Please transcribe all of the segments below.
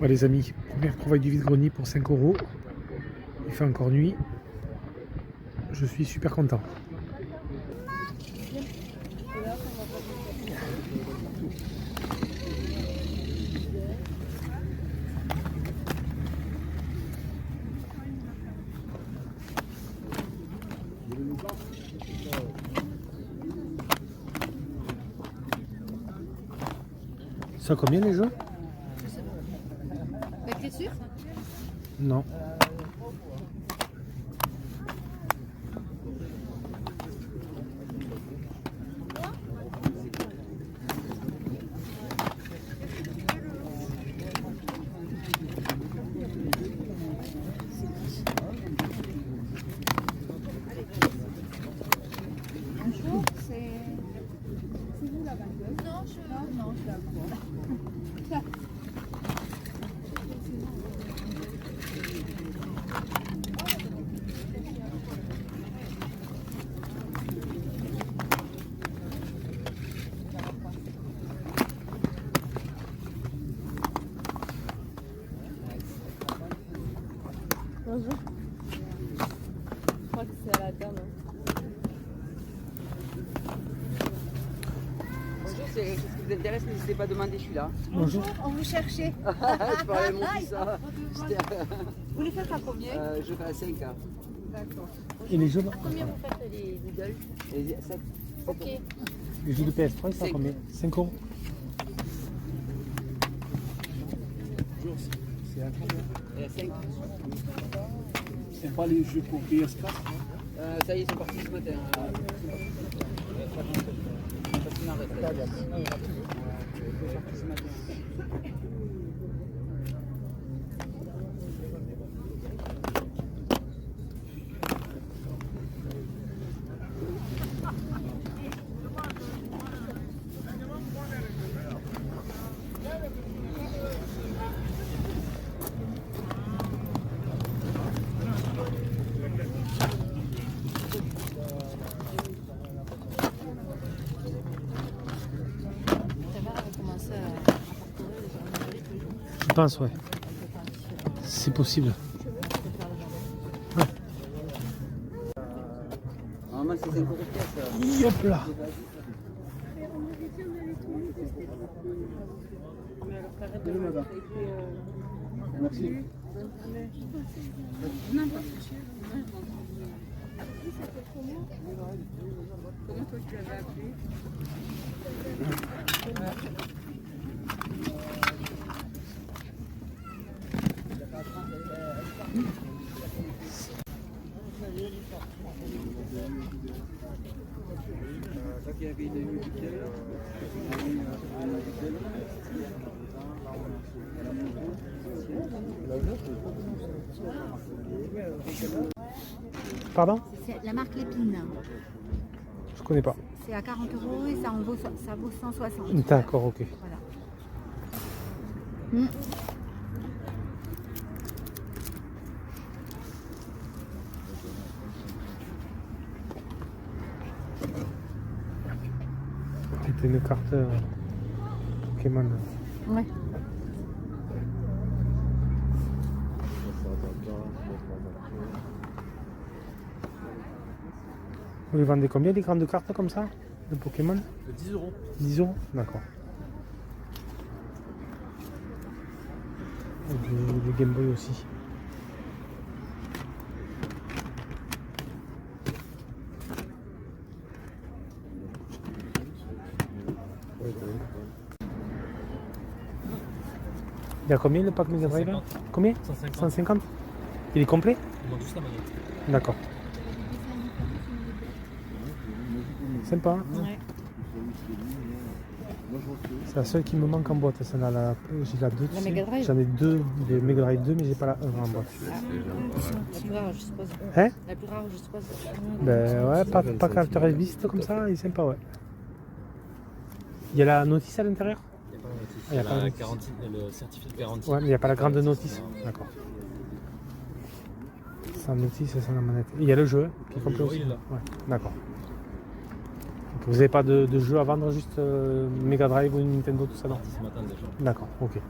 Ouais les amis, première trouvaille du vide-grenier pour 5 €. Il fait encore nuit. Je suis super content. Ça combien les jeux? Avec les sucres? Non. Bonjour, c'est vous la banqueuse? Non, je suis là. Bonjour. Je crois que c'est à la terre, non? Bonjour, c'est quelque chose qui vous intéresse, n'hésitez pas à demander, je suis là. Bonjour. On vous cherchait. Je parlais à mon fils, ça. Vous les faites à combien? Je fais à 5 ans. D'accord. Et les jeux, Combien vous faites les doodles? Et 7. Ok. les jeux de PS3, ils sont Cinq. combien? 5 €. C'est à combien? Et à 5. C'est pas les jeux pour PS4? Ça y est, ils sont partis ce matin. Parce qu'on arrête. Ils sont partis ce matin. Je pense, ouais. C'est possible. Normalement, c'est 5 € de pièce. Hop là. Merci. Comment toi tu l'avais appelé? Donc il y avait une musicale. Pardon? C'est la marque Lépine. Je connais pas. C'est à 40 € et ça vaut 160. D'accord, ok. Voilà. C'était une carte Pokémon. Ouais. Vous les vendez combien les grandes cartes comme ça de Pokémon? 10 €. 10 €? D'accord. Et du Game Boy aussi. Il y a combien le pack Mega Drive là? Combien? 150. 150. Il est complet? Ils vendent juste la manette. D'accord. Sympa. Hein? Ouais. C'est la seule qui me manque en boîte. J'ai la 2. La Mega Drive? J'en ai 2, les Mega Drive 2, mais j'ai pas la 1 en boîte. La plus rare, je suppose. Hein? La plus rare, je suppose. Ben ouais, pas caractéristique comme ça, il est sympa, ouais. Il y a la notice à l'intérieur? Il y a pas la de- garantie, le certificat de garantie. Ouais, mais il n'y a pas la grande notice. D'accord. Sans notice et sans la manette. Et il y a le jeu qui est complet jeu, aussi. il est là. Ouais, d'accord. Vous n'avez pas de jeu à vendre, juste Mega Drive ou Nintendo, tout ça, non? Ce matin déjà. D'accord, ok.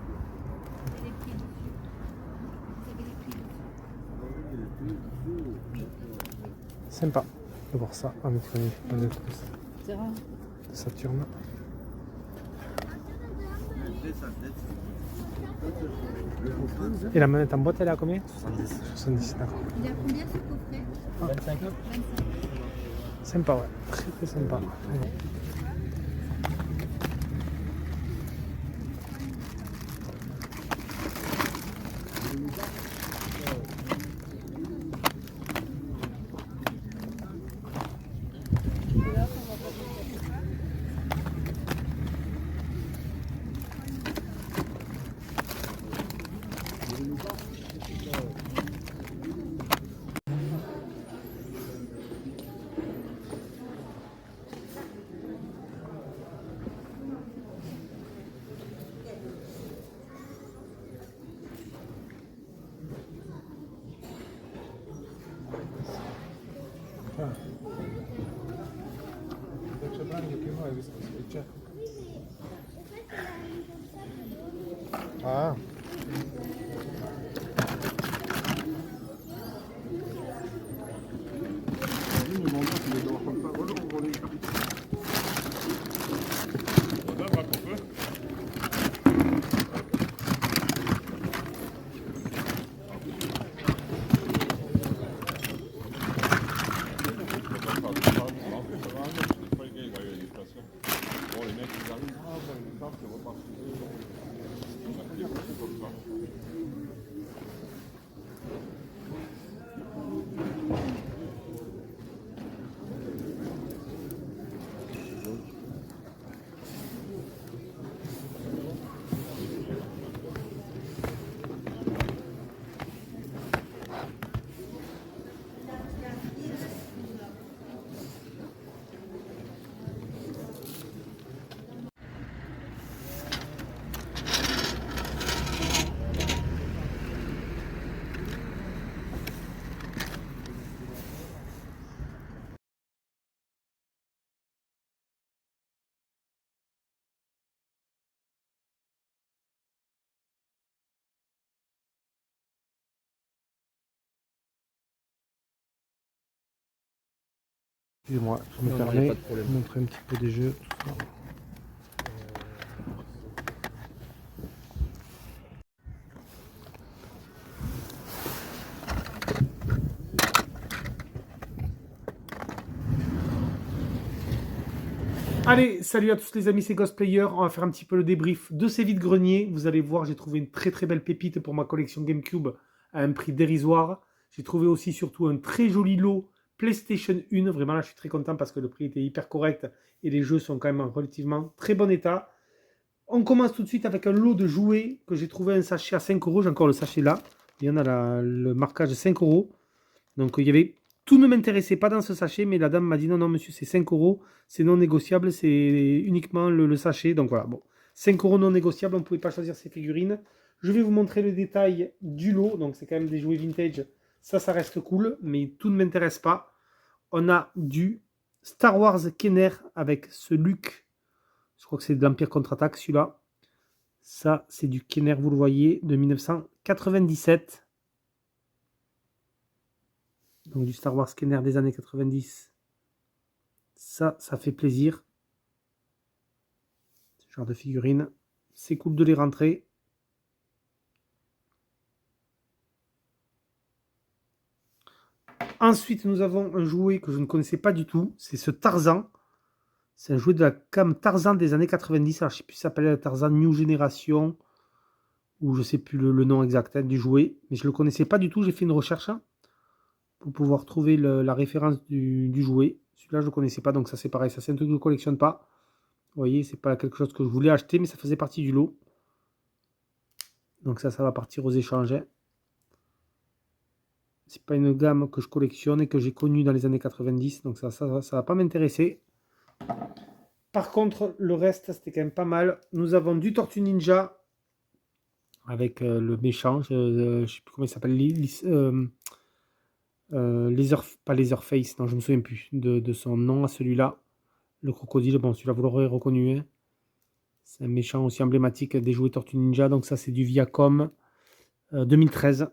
Sympa de voir ça en électronique. C'est rare. De Saturne. Et la manette en boîte, elle est à combien? 70. 70, d'accord. Il y a combien ce coffret? 25. Sympa, ouais. Très très sympa. Ouais. Ah. Excusez-moi, je me Non, permets pas de problème. de montrer un petit peu des jeux. Tout ça. Allez, salut à tous les amis, c'est Ghostplayer. On va faire un petit peu le débrief de ces vides-greniers. Vous allez voir, j'ai trouvé une très très belle pépite pour ma collection GameCube à un prix dérisoire. J'ai trouvé aussi surtout un très joli lot PlayStation 1. Vraiment là, je suis très content parce que le prix était hyper correct et les jeux sont quand même en relativement très bon état. On commence tout de suite avec un lot de jouets que j'ai trouvé un sachet à 5 euros. J'ai encore le sachet là. Il y en a le marquage 5 euros. Donc il y avait... Tout ne m'intéressait pas dans ce sachet, mais la dame m'a dit non, non, monsieur, c'est 5 euros, c'est non négociable, c'est uniquement le sachet. Donc voilà, bon, 5 euros non négociable, on ne pouvait pas choisir ces figurines. Je vais vous montrer le détail du lot, donc c'est quand même des jouets vintage, ça reste cool, mais tout ne m'intéresse pas. On a du Star Wars Kenner avec ce Luke, je crois que c'est de l'Empire Contre-Attaque celui-là. Ça, c'est du Kenner, vous le voyez, de 1997. Donc du Star Wars Kenner des années 90. Ça fait plaisir. Ce genre de figurines. C'est cool de les rentrer. Ensuite, nous avons un jouet que je ne connaissais pas du tout. C'est ce Tarzan. C'est un jouet de la gamme Tarzan des années 90. Alors, je ne sais plus si ça s'appelait Tarzan New Generation. Ou je ne sais plus le nom exact du jouet. Mais je ne le connaissais pas du tout. J'ai fait une recherche pour pouvoir trouver la référence du jouet. Celui-là, je ne connaissais pas, donc ça c'est pareil. Ça, c'est un truc que je ne collectionne pas. Vous voyez, c'est pas quelque chose que je voulais acheter, mais ça faisait partie du lot. Donc ça va partir aux échanges. C'est pas une gamme que je collectionne et que j'ai connue dans les années 90, donc ça va pas m'intéresser. Par contre, le reste, c'était quand même pas mal. Nous avons du Tortue Ninja avec le méchant, je sais plus comment il s'appelle, pas Leatherface, non, je me souviens plus de son nom à celui-là. Le crocodile, bon, celui-là, vous l'aurez reconnu. Hein. C'est un méchant aussi emblématique des jouets Tortue Ninja. Donc ça, c'est du Viacom 2013.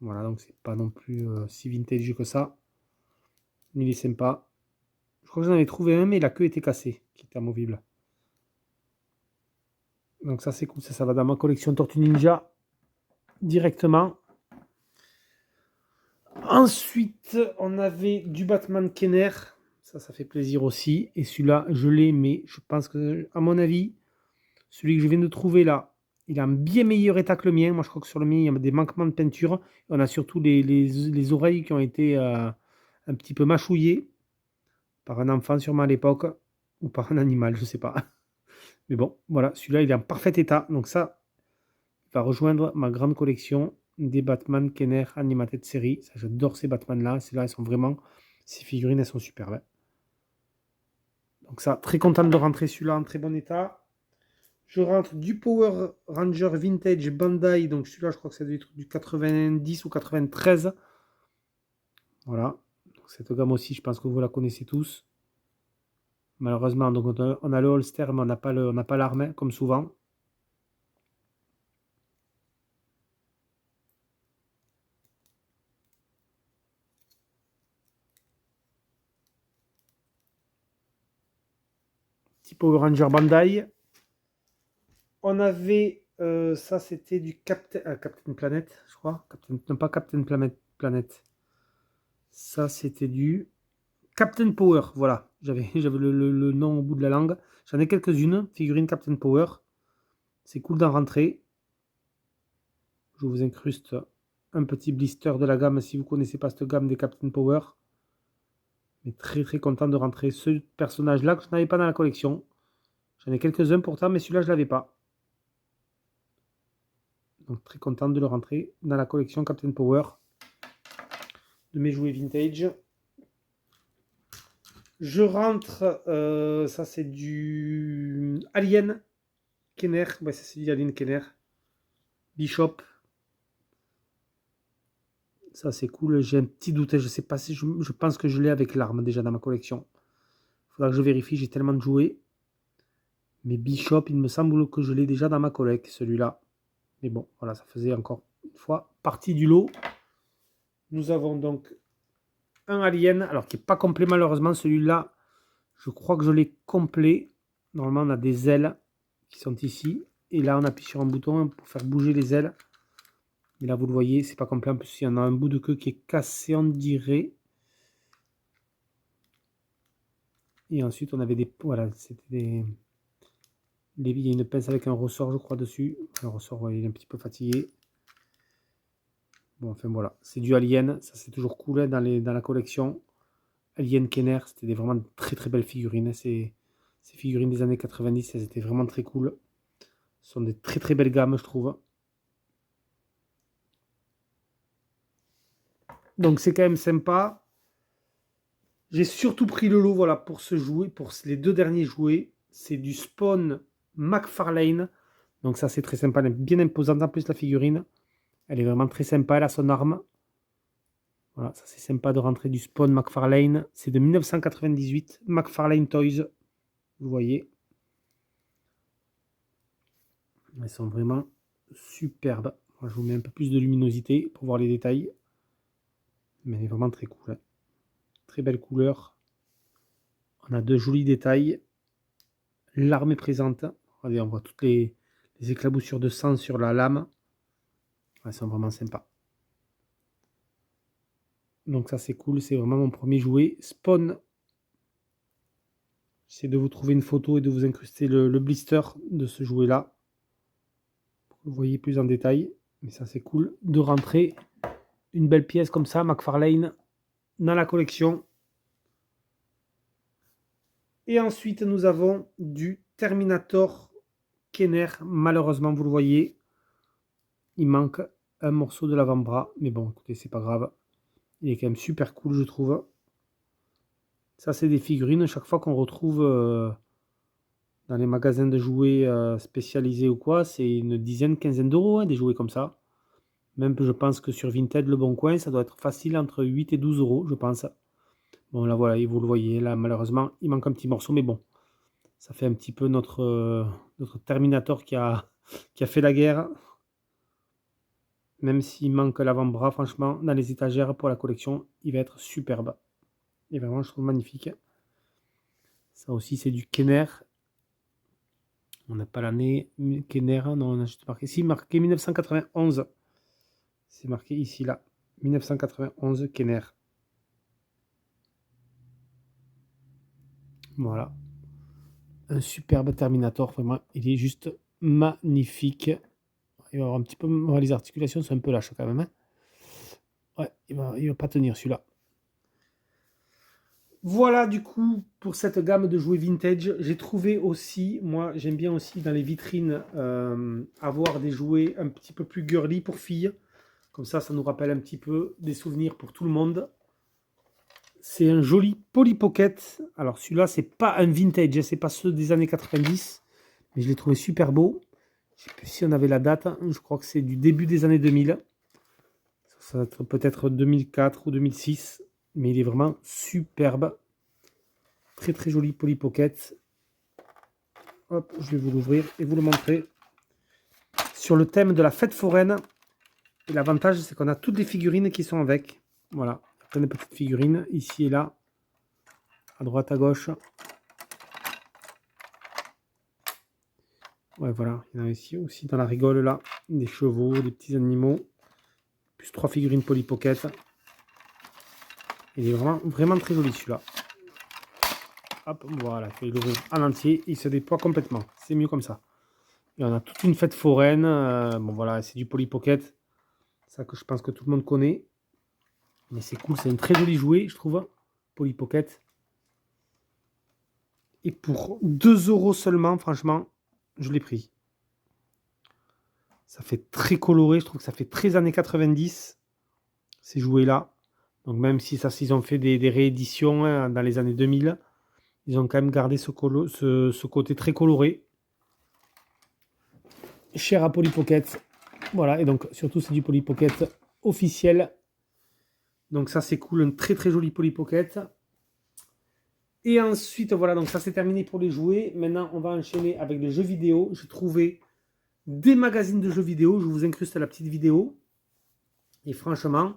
Voilà, donc c'est pas non plus si vintage que ça. Mais il est sympa. Je crois que j'en avais trouvé un, mais la queue était cassée, qui était amovible. Donc ça, c'est cool. Ça va dans ma collection Tortue Ninja directement. Ensuite, on avait du Batman Kenner. Ça fait plaisir aussi. Et celui-là, je l'ai, mais je pense que, à mon avis, celui que je viens de trouver là, il est en bien meilleur état que le mien. Moi, je crois que sur le mien, il y a des manquements de peinture. Et on a surtout les oreilles qui ont été un petit peu mâchouillées par un enfant, sûrement à l'époque, ou par un animal, je ne sais pas. Mais bon, voilà, celui-là, il est en parfait état. Donc ça, il va rejoindre ma grande collection des Batman Kenner Animated Series. Ça, j'adore ces Batman-là. Ces-là, elles sont vraiment... Ces figurines, elles sont super. Donc ça, très content de rentrer celui-là en très bon état. Je rentre du Power Ranger Vintage Bandai. Donc celui-là, je crois que c'est du 90 ou 93. Voilà. Donc cette gamme aussi, je pense que vous la connaissez tous. Malheureusement, donc on a le holster, mais on n'a pas l'arme, comme souvent. Petit Power Ranger Bandai. On avait, ça c'était du Captain Planet, je crois. Non, pas Captain Planet. Ça c'était du Captain Power, voilà. J'avais le nom au bout de la langue. J'en ai quelques-unes, figurines Captain Power. C'est cool d'en rentrer. Je vous incruste un petit blister de la gamme si vous ne connaissez pas cette gamme des Captain Power. Mais très très content de rentrer ce personnage-là que je n'avais pas dans la collection. J'en ai quelques-uns pourtant, mais celui-là je ne l'avais pas. Donc très content de le rentrer dans la collection Captain Power de mes jouets vintage. Je rentre, ça c'est du Alien Kenner. Ouais, ça c'est du Alien Kenner. Bishop. Ça c'est cool. J'ai un petit doute. Je sais pas si je pense que je l'ai avec l'arme déjà dans ma collection. Il faudra que je vérifie. J'ai tellement de jouets. Mais Bishop, il me semble que je l'ai déjà dans ma collection, celui-là. Mais bon, voilà, ça faisait encore une fois partie du lot. Nous avons donc un Alien, alors qui n'est pas complet malheureusement, celui-là, je crois que je l'ai complet. Normalement, on a des ailes qui sont ici. Et là, on appuie sur un bouton pour faire bouger les ailes. Et là, vous le voyez, c'est pas complet. En plus, il y en a un bout de queue qui est cassé, on dirait. Et ensuite, on avait des... Voilà, c'était des... Il y a une pince avec un ressort, je crois, dessus. Le ressort, ouais, il est un petit peu fatigué. Bon, enfin voilà, c'est du Alien, ça c'est toujours cool hein, dans la collection. Alien Kenner, c'était vraiment très très belles figurines. Hein. Ces figurines des années 90, elles étaient vraiment très cool. Ce sont des très très belles gammes, je trouve. Donc c'est quand même sympa. J'ai surtout pris le lot voilà, pour ce jouet, pour les deux derniers jouets. C'est du Spawn McFarlane. Donc ça c'est très sympa, elle est bien imposante en plus la figurine. Elle est vraiment très sympa, elle a son arme. Voilà, ça c'est sympa de rentrer du Spawn McFarlane. C'est de 1998, McFarlane Toys. Vous voyez. Elles sont vraiment superbes. Moi, je vous mets un peu plus de luminosité pour voir les détails. Mais elle est vraiment très cool. Hein. Très belle couleur. On a de jolis détails. L'arme est présente. Regardez, on voit toutes les éclaboussures de sang sur la lame. Elles sont vraiment sympas. Donc ça c'est cool, c'est vraiment mon premier jouet. Spawn. J'essaie de vous trouver une photo et de vous incruster le blister de ce jouet là. Pour que vous voyez plus en détail. Mais ça c'est cool de rentrer une belle pièce comme ça, McFarlane, dans la collection. Et ensuite nous avons du Terminator Kenner. Malheureusement vous le voyez, il manque un morceau de l'avant-bras. Mais bon écoutez, c'est pas grave. Il est quand même super cool, je trouve. Ça, c'est des figurines. Chaque fois qu'on retrouve dans les magasins de jouets spécialisés ou quoi, c'est une dizaine, quinzaine d'euros, hein, des jouets comme ça. Même je pense que sur Vinted, Le Bon Coin, ça doit être facile entre 8 et 12 euros, je pense. Bon, là, voilà, vous le voyez, là, malheureusement, il manque un petit morceau, mais bon, ça fait un petit peu notre Terminator qui a fait la guerre. Même s'il manque l'avant-bras, franchement, dans les étagères pour la collection, il va être superbe. Et vraiment, je trouve magnifique. Ça aussi, c'est du Kenner. On n'a pas l'année Kenner, non, on a juste marqué. Si, marqué 1991. C'est marqué ici, là. 1991, Kenner. Voilà. Un superbe Terminator, vraiment. Il est juste magnifique. Il va avoir un petit peu. Les articulations sont un peu lâches quand même. Hein. Ouais, il va pas tenir celui-là. Voilà du coup pour cette gamme de jouets vintage. J'ai trouvé aussi, moi j'aime bien aussi dans les vitrines avoir des jouets un petit peu plus girly pour filles. Comme ça nous rappelle un petit peu des souvenirs pour tout le monde. C'est un joli Polly Pocket. Alors celui-là c'est pas un vintage, c'est pas ceux des années 90. Mais je l'ai trouvé super beau. Je sais plus si on avait la date. Je crois que c'est du début des années 2000. Ça va être peut-être 2004 ou 2006. Mais il est vraiment superbe. Très très joli Polly Pocket. Hop, je vais vous l'ouvrir et vous le montrer. Sur le thème de la fête foraine. Et l'avantage, c'est qu'on a toutes les figurines qui sont avec. Voilà, plein de petites figurines ici et là. À droite, à gauche. Ouais, voilà. Il y en a ici aussi dans la rigole là. Des chevaux, des petits animaux. Plus 3 figurines Polly Pocket. Il est vraiment, vraiment très joli celui-là. Hop, voilà, je vais l'ouvrir en entier. Il se déploie complètement. C'est mieux comme ça. Et on a toute une fête foraine. Bon, voilà, c'est du Polly Pocket. Ça que je pense que tout le monde connaît. Mais c'est cool, c'est un très joli jouet, je trouve. Polly Pocket. Et pour 2 € seulement, franchement, je l'ai pris. Ça fait très coloré. Je trouve que ça fait très années 90. Ces jouets-là. Donc même si ça, ils ont fait des rééditions hein, dans les années 2000. Ils ont quand même gardé ce côté très coloré. Cher à Polly Pocket. Voilà, et donc surtout c'est du Polly Pocket officiel. Donc ça c'est cool, un très très joli Polly Pocket. Et ensuite voilà, donc ça c'est terminé pour les jouets. Maintenant on va enchaîner avec les jeux vidéo. J'ai trouvé des magazines de jeux vidéo. Je vous incruste la petite vidéo. Et franchement,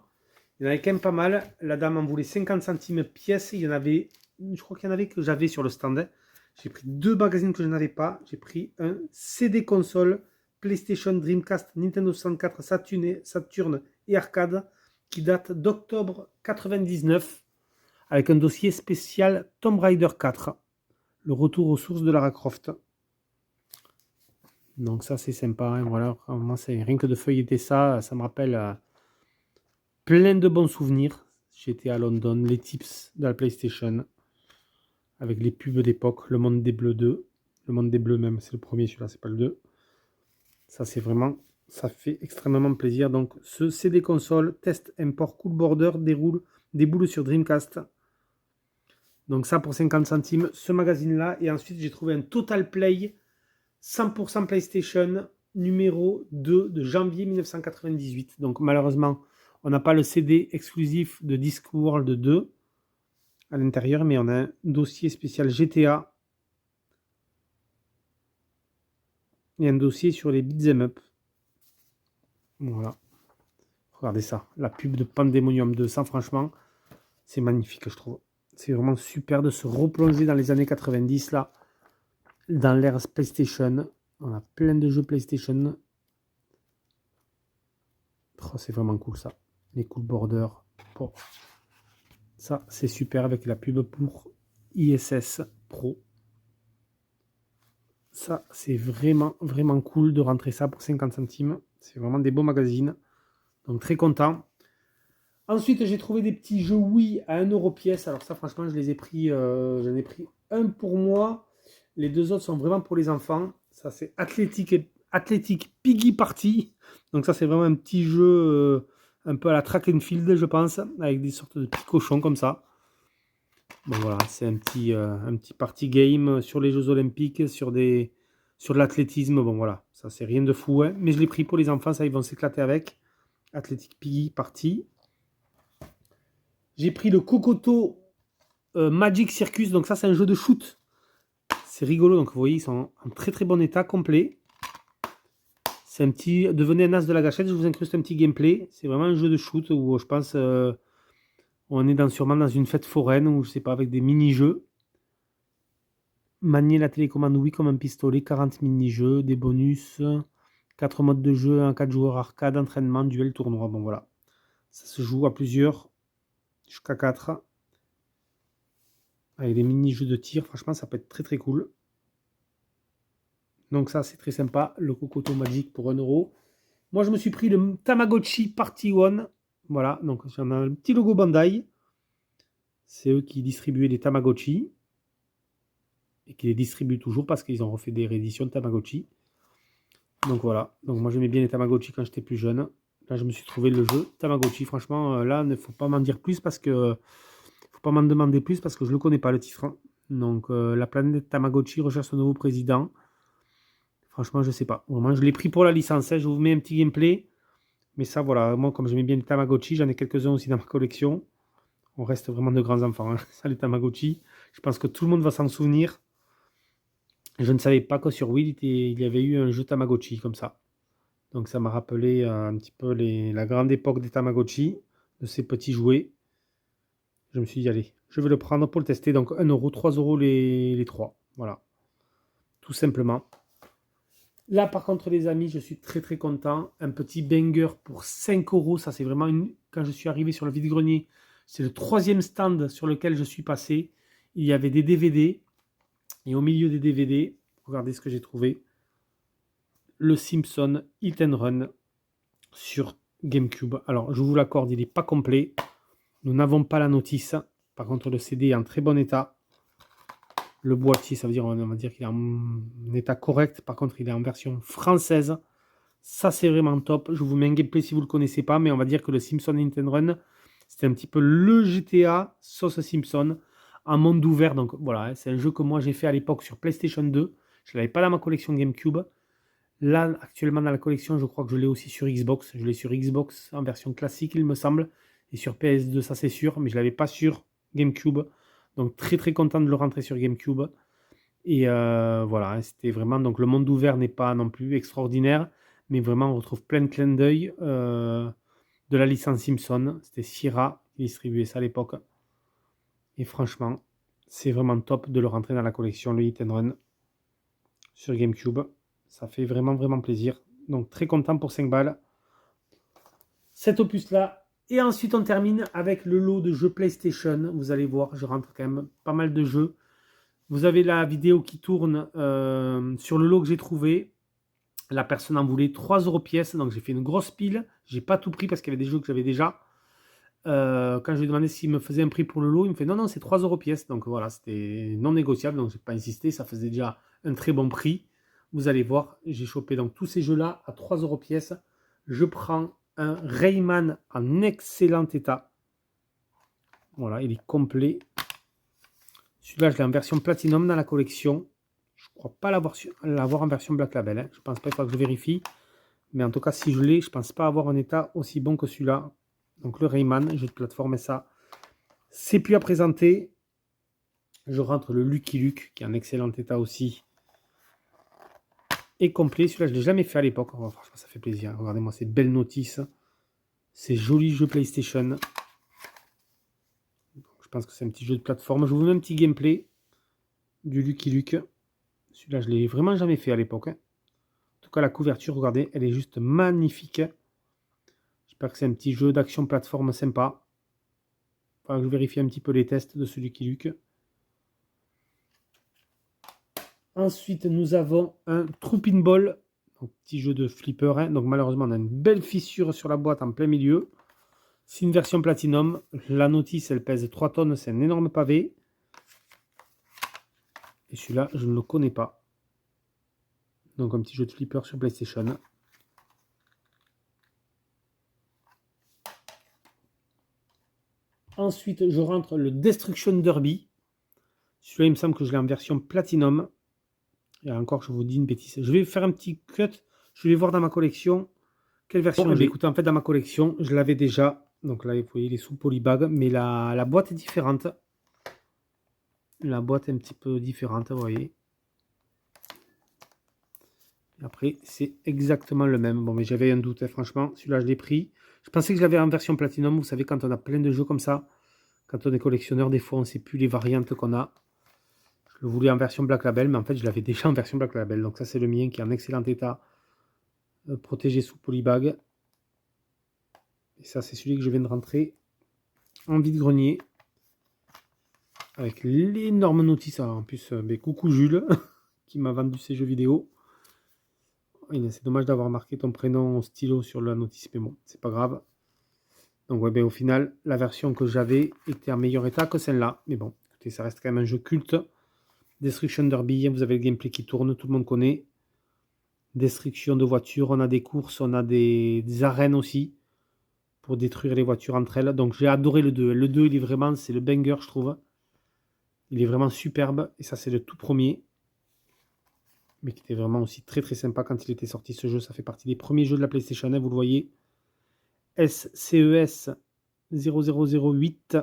il y en avait quand même pas mal. La dame en voulait 50 centimes pièce. Il y en avait, je crois qu'il y en avait que j'avais sur le stand. J'ai pris 2 magazines que je n'avais pas. J'ai pris un CD console PlayStation, Dreamcast, Nintendo 64, Saturn et Arcade qui date d'octobre 99 avec un dossier spécial Tomb Raider 4, le retour aux sources de Lara Croft. Donc ça c'est sympa, hein, voilà, vraiment, c'est rien que de feuilleter ça, ça me rappelle plein de bons souvenirs. J'étais à London, les tips de la PlayStation avec les pubs d'époque, le monde des bleus 2, le monde des bleus même, c'est le premier celui-là, c'est pas le 2. Ça, c'est vraiment, ça fait extrêmement plaisir. Donc, ce CD console, test import Cool Border, déboule sur Dreamcast. Donc, ça pour 50 centimes, ce magazine-là. Et ensuite, j'ai trouvé un Total Play 100% PlayStation numéro 2 de janvier 1998. Donc, malheureusement, on n'a pas le CD exclusif de Discworld 2 à l'intérieur, mais on a un dossier spécial GTA. Et un dossier sur les beat'em up. Voilà. Regardez ça. La pub de Pandemonium 2. Ça, franchement, c'est magnifique, je trouve. C'est vraiment super de se replonger dans les années 90, là. Dans l'ère PlayStation. On a plein de jeux PlayStation. Oh, c'est vraiment cool, ça. Les Cool Border. Oh. Ça, c'est super avec la pub pour ISS Pro. Ça, c'est vraiment, vraiment cool de rentrer ça pour 50 centimes. C'est vraiment des beaux magazines. Donc, très content. Ensuite, j'ai trouvé des petits jeux Wii à 1 € pièce. Alors ça, franchement, je les ai pris. J'en ai pris un pour moi. Les 2 autres sont vraiment pour les enfants. Ça, c'est Athletic Piggy Party. Donc ça, c'est vraiment un petit jeu un peu à la track and field, je pense. Avec des sortes de petits cochons comme ça. Bon voilà, c'est un petit party game sur les Jeux Olympiques, sur de l'athlétisme. Bon voilà, ça c'est rien de fou, hein, mais je l'ai pris pour les enfants, ça ils vont s'éclater avec. Athletic Piggy Party. J'ai pris le Cocoto Magic Circus. Donc ça, c'est un jeu de shoot. C'est rigolo. Donc vous voyez, ils sont en très très bon état, complet. C'est un petit... Devenez un as de la gâchette. Je vous incruste un petit gameplay. C'est vraiment un jeu de shoot où je pense on est sûrement dans une fête foraine ou je sais pas, avec des mini-jeux. Manier la télécommande, oui, comme un pistolet. 40 mini-jeux, des bonus. 4 modes de jeu, 4 joueurs arcade, entraînement, duel, tournoi. Bon voilà. Ça se joue à plusieurs. Jusqu'à 4. Avec des mini-jeux de tir. Franchement, ça peut être très très cool. Donc ça, c'est très sympa. Le Cocoto Magic pour 1 €. Moi, je me suis pris le Tamagotchi Party One. Voilà, donc j'en ai un petit logo Bandai. C'est eux qui distribuaient les Tamagotchi. Et qui les distribuent toujours parce qu'ils ont refait des rééditions de Tamagotchi. Donc voilà. Donc moi, j'aimais bien les Tamagotchi quand j'étais plus jeune. Là, je me suis trouvé le jeu Tamagotchi. Franchement, là, il ne faut pas m'en dire plus parce que... faut pas m'en demander plus parce que je ne le connais pas, le titre. Donc, la planète Tamagotchi recherche son nouveau président. Franchement, je sais pas. Vraiment, je l'ai pris pour la licence. Je vous mets un petit gameplay. Mais ça, voilà. Moi, comme j'aimais bien les Tamagotchi, j'en ai quelques-uns aussi dans ma collection. On reste vraiment de grands enfants. Ça, les Tamagotchi. Je pense que tout le monde va s'en souvenir. Je ne savais pas que sur Wii, il y avait eu un jeu Tamagotchi comme ça. Donc, ça m'a rappelé un petit peu la grande époque des Tamagotchi, de ces petits jouets. Je me suis dit, allez, je vais le prendre pour le tester. Donc, 1 €, 3 € les 3. Voilà. Tout simplement. Là, par contre, les amis, je suis très très content. Un petit banger pour 5 €. Ça, c'est vraiment une... Quand je suis arrivé sur le vide-grenier, c'est le 3e stand sur lequel je suis passé. Il y avait des DVD. Et au milieu des DVD, regardez ce que j'ai trouvé. Le Simpson Hit and Run sur GameCube. Alors, je vous l'accorde, il n'est pas complet. Nous n'avons pas la notice. Par contre, le CD est en très bon état. Le boîtier, ça veut dire, on va dire qu'il est en état correct. Par contre, il est en version française. Ça, c'est vraiment top. Je vous mets un gameplay si vous ne le connaissez pas. Mais on va dire que le Simpson Hit and Run, c'était un petit peu le GTA sauce Simpson en monde ouvert. Donc voilà, c'est un jeu que moi j'ai fait à l'époque sur PlayStation 2. Je ne l'avais pas dans ma collection GameCube. Là, actuellement dans la collection, je crois que je l'ai aussi sur Xbox. Je l'ai sur Xbox en version classique, il me semble. Et sur PS2, ça c'est sûr. Mais je ne l'avais pas sur GameCube. Donc très très content de le rentrer sur GameCube. Et voilà, c'était vraiment... Donc le monde ouvert n'est pas non plus extraordinaire. Mais vraiment, on retrouve plein de clins d'œil de la licence Simpson. C'était Sierra qui distribuait ça à l'époque. Et franchement, c'est vraiment top de le rentrer dans la collection, le Hit and Run sur GameCube. Ça fait vraiment, vraiment plaisir. Donc, très content pour 5 balles. Cet opus-là. Et ensuite, on termine avec le lot de jeux PlayStation. Vous allez voir, je rentre quand même pas mal de jeux. Vous avez la vidéo qui tourne sur le lot que j'ai trouvé. La personne en voulait 3 € pièce. Donc, j'ai fait une grosse pile. J'ai pas tout pris parce qu'il y avait des jeux que j'avais déjà. Quand je lui ai demandé s'il me faisait un prix pour le lot, il me fait non, c'est 3 € pièce. Donc voilà, c'était non négociable, donc j'ai pas insisté. Ça faisait déjà un très bon prix. Vous allez voir, j'ai chopé donc tous ces jeux-là à 3 € pièce. Je prends un Rayman en excellent état. Voilà, il est complet. Celui-là, je l'ai en version Platinum dans la collection. Je ne crois pas l'avoir en version Black Label. Hein. Je pense pas, il faut que je vérifie. Mais en tout cas, si je l'ai, je ne pense pas avoir un état aussi bon que celui-là. Donc le Rayman, jeu de plateforme et ça. C'est plus à présenter. Je rentre le Lucky Luke, qui est en excellent état aussi. Et complet. Celui-là, je ne l'ai jamais fait à l'époque. Oh, franchement, ça fait plaisir. Regardez-moi ces belles notices. Ces jolis jeux PlayStation. Donc, je pense que c'est un petit jeu de plateforme. Je vous mets un petit gameplay du Lucky Luke. Celui-là, je ne l'ai vraiment jamais fait à l'époque. Hein. En tout cas, la couverture, regardez, elle est juste magnifique. J'espère que c'est un petit jeu d'action plateforme sympa. Il faudra que je vérifie un petit peu les tests de ce Lucky Luke. Ensuite, nous avons un True Pinball. Donc, petit jeu de flipper. Hein. Donc, malheureusement, on a une belle fissure sur la boîte en plein milieu. C'est une version Platinum. La notice, elle pèse 3 tonnes. C'est un énorme pavé. Et celui-là, je ne le connais pas. Donc, un petit jeu de flipper sur PlayStation. Ensuite, je rentre le Destruction Derby. Celui-là, il me semble que je l'ai en version Platinum. Et encore, je vous dis une bêtise. Je vais faire un petit cut. Je vais voir dans ma collection quelle version j'ai. Écoutez, en fait, dans ma collection, je l'avais déjà. Donc là, vous voyez, il est sous polybag. Mais la boîte est différente. La boîte est un petit peu différente, vous voyez. Après, c'est exactement le même. Bon, mais j'avais un doute, hein, franchement. Celui-là, je l'ai pris. Je pensais que je l'avais en version Platinum. Vous savez, quand on a plein de jeux comme ça, quand on est collectionneur, des fois, on ne sait plus les variantes qu'on a. Je le voulais en version Black Label, mais en fait, je l'avais déjà en version Black Label. Donc ça, c'est le mien qui est en excellent état. Protégé sous polybag. Et ça, c'est celui que je viens de rentrer en vide-grenier. Avec l'énorme notice. Alors, en plus, coucou Jules, qui m'a vendu ces jeux vidéo. C'est dommage d'avoir marqué ton prénom au stylo sur la notice, mais bon, c'est pas grave. Donc ouais, ben, au final, la version que j'avais était en meilleur état que celle-là. Mais bon, écoutez, ça reste quand même un jeu culte. Destruction Derby, vous avez le gameplay qui tourne, tout le monde connaît. Destruction de voitures, on a des courses, on a des arènes aussi pour détruire les voitures entre elles. Donc j'ai adoré le 2. Le 2, il est vraiment, c'est le banger, je trouve. Il est vraiment superbe. Et ça, c'est le tout premier. Mais qui était vraiment aussi très très sympa quand il était sorti ce jeu. Ça fait partie des premiers jeux de la PlayStation 1, vous le voyez. SCES 0008.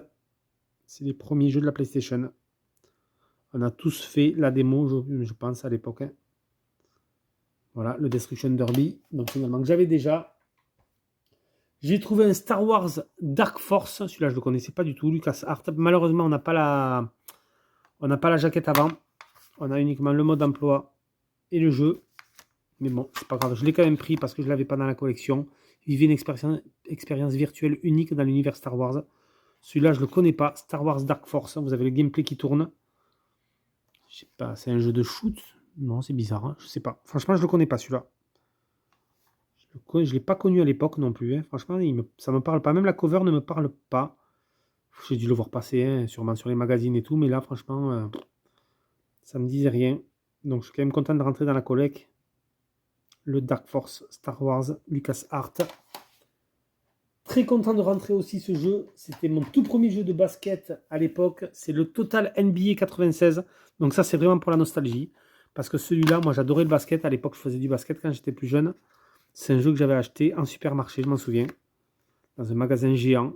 C'est les premiers jeux de la PlayStation. On a tous fait la démo, je pense, à l'époque. Hein. Voilà, le Destruction Derby. Donc finalement, que j'avais déjà. J'ai trouvé un Star Wars Dark Force. Celui-là, je ne le connaissais pas du tout. LucasArts. Malheureusement, on n'a pas la jaquette avant. On a uniquement le mode emploi et le jeu. Mais bon, c'est pas grave. Je l'ai quand même pris parce que je ne l'avais pas dans la collection. Vivez une expérience virtuelle unique dans l'univers Star Wars. Celui-là, je ne le connais pas. Star Wars Dark Force. Vous avez le gameplay qui tourne. Je sais pas, c'est un jeu de shoot. Non, c'est bizarre. Hein, je sais pas. Franchement, je ne le connais pas celui-là. Je ne l'ai pas connu à l'époque non plus. Hein. Franchement, ça ne me parle pas. Même la cover ne me parle pas. J'ai dû le voir passer, hein, sûrement sur les magazines et tout. Mais là, franchement, ça ne me disait rien. Donc, je suis quand même content de rentrer dans la collecte. Le Dark Force Star Wars LucasArts. Très content de rentrer aussi ce jeu. C'était mon tout premier jeu de basket à l'époque. C'est le Total NBA 96. Donc ça, c'est vraiment pour la nostalgie. Parce que celui-là, moi, j'adorais le basket. À l'époque, je faisais du basket quand j'étais plus jeune. C'est un jeu que j'avais acheté en supermarché, je m'en souviens. Dans un magasin géant.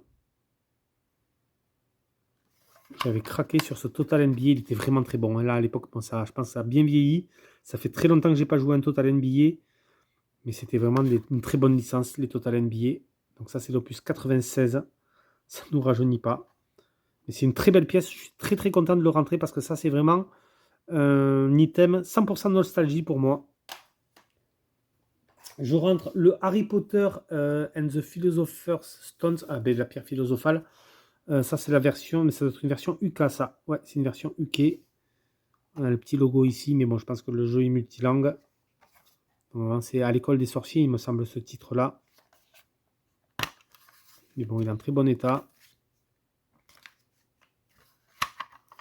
J'avais craqué sur ce Total NBA. Il était vraiment très bon. Et là, à l'époque, bon, ça, je pense que ça a bien vieilli. Ça fait très longtemps que je n'ai pas joué à un Total NBA. Mais c'était vraiment une très bonne licence, les Total NBA. Donc ça, c'est l'opus 96. Ça ne nous rajeunit pas. Mais c'est une très belle pièce. Je suis très très content de le rentrer parce que ça, c'est vraiment un item 100% nostalgie pour moi. Je rentre le Harry Potter and the Philosopher's Stone. Ah ben la pierre philosophale. Ça, c'est la version, mais ça doit être une version UK, ça. Ouais, c'est une version UK. On a le petit logo ici, mais bon, je pense que le jeu est multilangue. C'est à l'école des sorciers, il me semble, ce titre-là. Mais bon, il est en très bon état.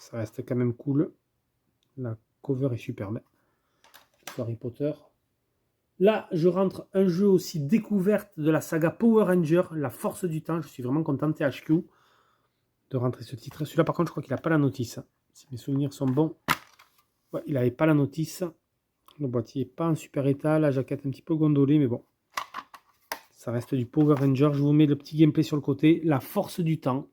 Ça reste quand même cool. La cover est superbe. Harry Potter. Là, je rentre un jeu aussi découverte de la saga Power Ranger, La Force du Temps. Je suis vraiment content, THQ, de rentrer ce titre. Celui-là, par contre, je crois qu'il n'a pas la notice. Si mes souvenirs sont bons. Ouais, il n'avait pas la notice. Le boîtier n'est pas en super état. La jaquette un petit peu gondolée, mais bon. Ça reste du Power Ranger. Je vous mets le petit gameplay sur le côté. La Force du Temps.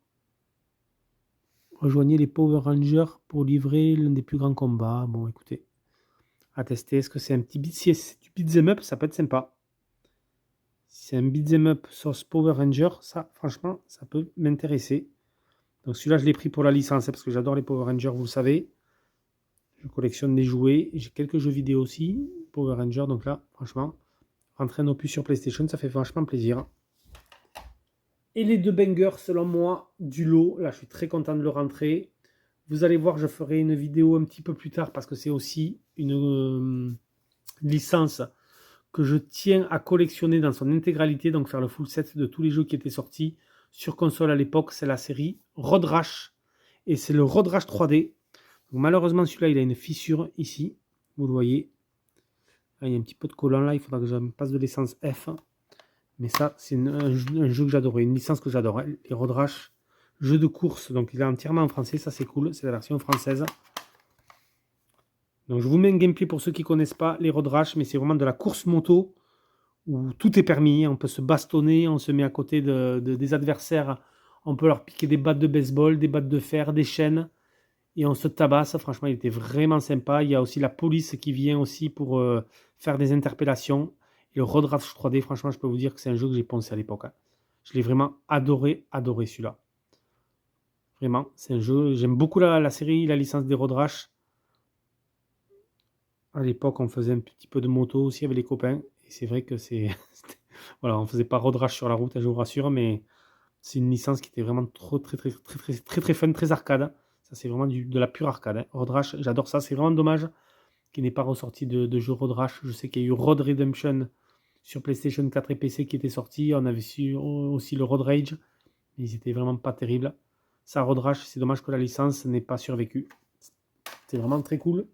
Rejoignez les Power Rangers pour livrer l'un des plus grands combats. Bon, écoutez. À tester. Est-ce que c'est un petit beat? Si c'est du beat'em up, ça peut être sympa. Si c'est un beat'em up sauce Power Ranger, ça, franchement, ça peut m'intéresser. Donc celui-là, je l'ai pris pour la licence, parce que j'adore les Power Rangers, vous le savez. Je collectionne les jouets. J'ai quelques jeux vidéo aussi, Power Rangers. Donc là, franchement, rentrer un opus sur PlayStation, ça fait vachement plaisir. Et les deux bangers, selon moi, du lot. Là, je suis très content de le rentrer. Vous allez voir, je ferai une vidéo un petit peu plus tard parce que c'est aussi une licence que je tiens à collectionner dans son intégralité. Donc faire le full set de tous les jeux qui étaient sortis sur console à l'époque. C'est la série Road Rash. Et c'est le Road Rash 3D. Donc, malheureusement, celui-là, il a une fissure ici. Vous le voyez. Ah, il y a un petit peu de collant là. Il faudra que je me passe de l'essence F. Mais ça, c'est un jeu que j'adorais. Une licence que j'adore. Les Road Rash. Jeu de course, donc il est entièrement en français, ça c'est cool, c'est la version française. Donc je vous mets un gameplay pour ceux qui ne connaissent pas les Road Rash, mais c'est vraiment de la course moto où tout est permis, on peut se bastonner, on se met à côté des adversaires, on peut leur piquer des battes de baseball, des battes de fer, des chaînes, Et on se tabasse, franchement, il était vraiment sympa. Il y a aussi la police qui vient aussi pour faire des interpellations. Et le Road Rash 3D, franchement, je peux vous dire que c'est un jeu que j'ai poncé à l'époque. Hein. Je l'ai vraiment adoré celui-là. Vraiment, c'est un jeu. J'aime beaucoup la série, la licence des Road Rash. À l'époque, on faisait un petit peu de moto aussi avec les copains. Et c'est vrai que c'est... voilà, on faisait pas Road Rash sur la route, je vous rassure, mais c'est une licence qui était vraiment très fun, très arcade. Ça, c'est vraiment de la pure arcade. Hein. Road Rash, j'adore ça. C'est vraiment dommage qu'il n'ait pas ressorti de jeu Road Rash. Je sais qu'il y a eu Road Redemption sur PlayStation 4 et PC qui était sorti. On avait aussi le Road Rage. Mais ils étaient vraiment pas terribles. Ça, Road Rash, c'est dommage que la licence n'ait pas survécu. C'est vraiment très cool.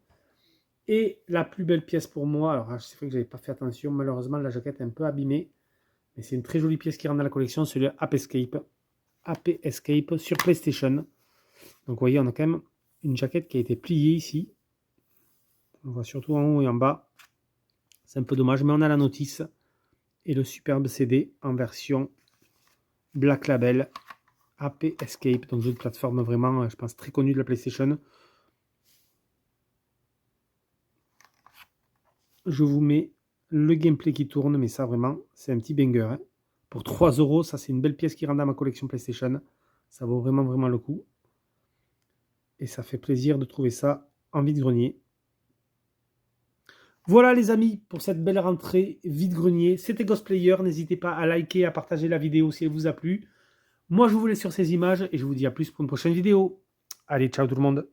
Et la plus belle pièce pour moi, alors c'est vrai que j'avais pas fait attention, malheureusement la jaquette est un peu abîmée, mais c'est une très jolie pièce qui rentre dans la collection, c'est le Ape Escape. Ape Escape sur PlayStation. Donc vous voyez, on a quand même une jaquette qui a été pliée ici. On voit surtout en haut et en bas. C'est un peu dommage, mais on a la notice et le superbe CD en version Black Label. Ape Escape, donc jeu de plateforme vraiment, je pense, très connu de la PlayStation. Je vous mets le gameplay qui tourne, mais ça vraiment, c'est un petit banger. Hein. Pour 3 €, ça c'est une belle pièce qui rentre dans ma collection PlayStation. Ça vaut vraiment le coup. Et ça fait plaisir de trouver ça en vide-grenier. Voilà les amis, pour cette belle rentrée vide-grenier. C'était Ghostplayer. N'hésitez pas à liker, à partager la vidéo si elle vous a plu. Moi je vous laisse sur ces images et je vous dis à plus pour une prochaine vidéo. Allez, ciao tout le monde.